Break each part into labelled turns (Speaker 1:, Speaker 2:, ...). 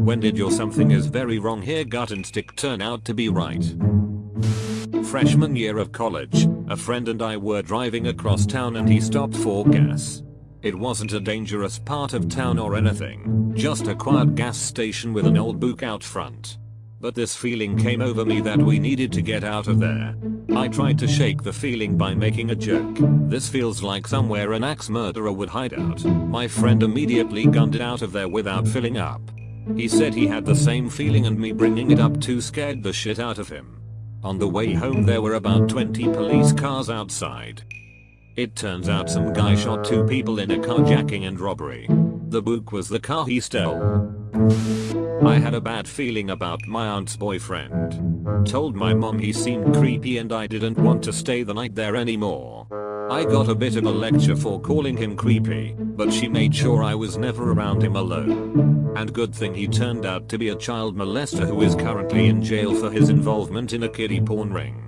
Speaker 1: When did your something is very wrong here gut instinct turn out to be right? Freshman year of college, a friend and I were driving across town and he stopped for gas. It wasn't a dangerous part of town or anything, just a quiet gas station with an old book out front. But this feeling came over me that we needed to get out of there. I tried to shake the feeling by making a joke. This feels like somewhere an axe murderer would hide out. My friend immediately gunned it out of there without filling up. He said he had the same feeling and me bringing it up too scared the shit out of him. On the way home there were about 20 police cars outside. It turns out some guy shot 2 people in a carjacking and robbery. The book was the car he stole. I had a bad feeling about my aunt's boyfriend. Told my mom he seemed creepy and I didn't want to stay the night there anymore. I got a bit of a lecture for calling him creepy, but she made sure I was never around him alone. And good thing he turned out to be a child molester who is currently in jail for his involvement in a kiddie porn ring.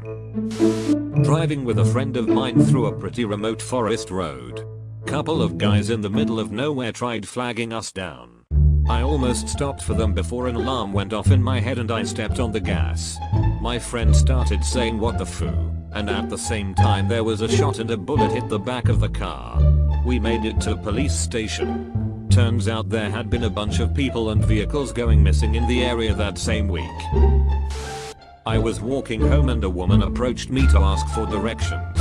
Speaker 1: Driving with a friend of mine through a pretty remote forest road. Couple of guys in the middle of nowhere tried flagging us down. I almost stopped for them before an alarm went off in my head and I stepped on the gas. My friend started saying what the foo, and at the same time there was a shot and a bullet hit the back of the car. We made it to a police station. Turns out there had been a bunch of people and vehicles going missing in the area that same week. I was walking home and a woman approached me to ask for directions.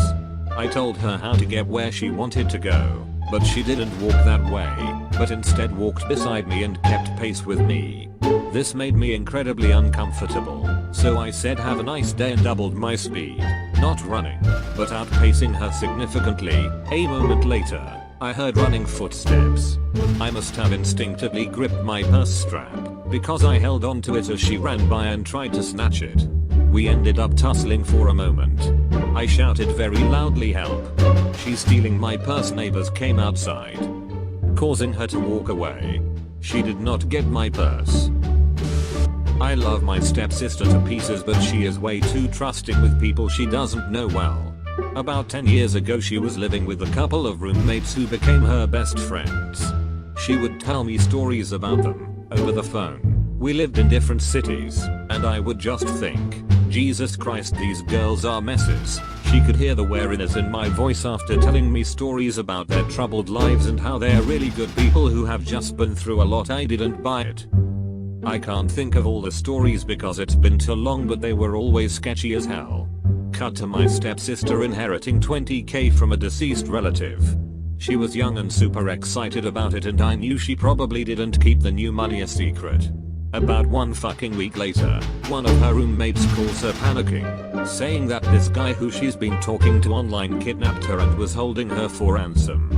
Speaker 1: I told her how to get where she wanted to go, but she didn't walk that way, but instead walked beside me and kept pace with me. This made me incredibly uncomfortable, so I said have a nice day and doubled my speed, not running, but outpacing her significantly. A moment later, I heard running footsteps. I must have instinctively gripped my purse strap, because I held onto it as she ran by and tried to snatch it. We ended up tussling for a moment. I shouted very loudly help. She's stealing my purse. Neighbors came outside, causing her to walk away. She did not get my purse. I love my stepsister to pieces, but she is way too trusting with people she doesn't know well. About 10 years ago she was living with a couple of roommates who became her best friends. She would tell me stories about them over the phone. We lived in different cities, and I would just think, Jesus Christ, these girls are messes. She could hear the weariness in my voice after telling me stories about their troubled lives and how they're really good people who have just been through a lot. I didn't buy it. I can't think of all the stories because it's been too long, but they were always sketchy as hell. Cut to my stepsister inheriting $20,000 from a deceased relative. She was young and super excited about it, and I knew she probably didn't keep the new money a secret. About 1 fucking week later, one of her roommates calls her panicking, saying that this guy who she's been talking to online kidnapped her and was holding her for ransom.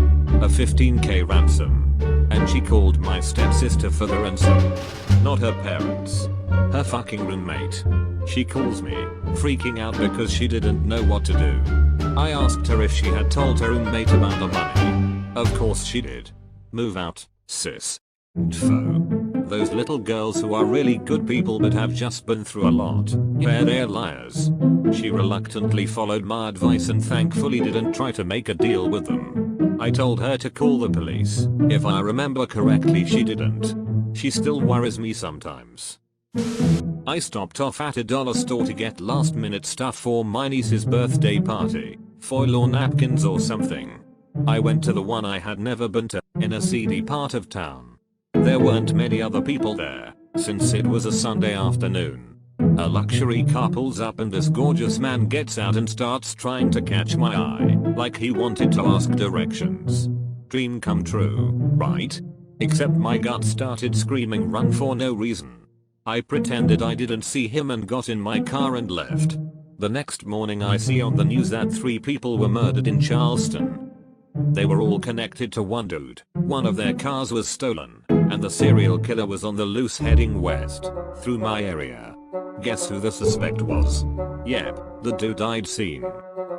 Speaker 1: A $15,000 ransom. And she called my stepsister for the ransom. Not her parents. Her fucking roommate. She calls me, freaking out because she didn't know what to do. I asked her if she had told her roommate about the money. Of course she did. Move out, sis. Foe. Those little girls who are really good people but have just been through a lot. Yeah, they're liars. She reluctantly followed my advice and thankfully didn't try to make a deal with them. I told her to call the police. If I remember correctly, she didn't. She still worries me sometimes. I stopped off at a dollar store to get last minute stuff for my niece's birthday party. Foil or napkins or something. I went to the one I had never been to, in a seedy part of town. There weren't many other people there, since it was a Sunday afternoon. A luxury car pulls up and this gorgeous man gets out and starts trying to catch my eye, like he wanted to ask directions. Dream come true, right? Except my gut started screaming run for no reason. I pretended I didn't see him and got in my car and left. The next morning I see on the news that 3 people were murdered in Charleston. They were all connected to one dude. One of their cars was stolen, and the serial killer was on the loose heading west, through my area. Guess who the suspect was? Yep, the dude I'd seen.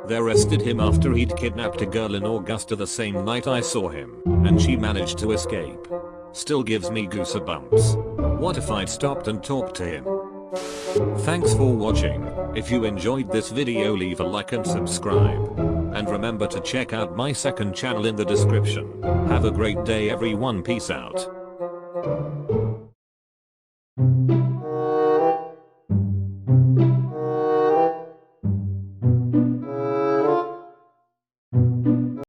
Speaker 1: They arrested him after he'd kidnapped a girl in Augusta the same night I saw him, and she managed to escape. Still gives me goosebumps. What if I'd stopped and talked to him? Thanks for watching. If you enjoyed this video, leave a like and subscribe. And remember to check out my second channel in the description. Have a great day everyone, peace out.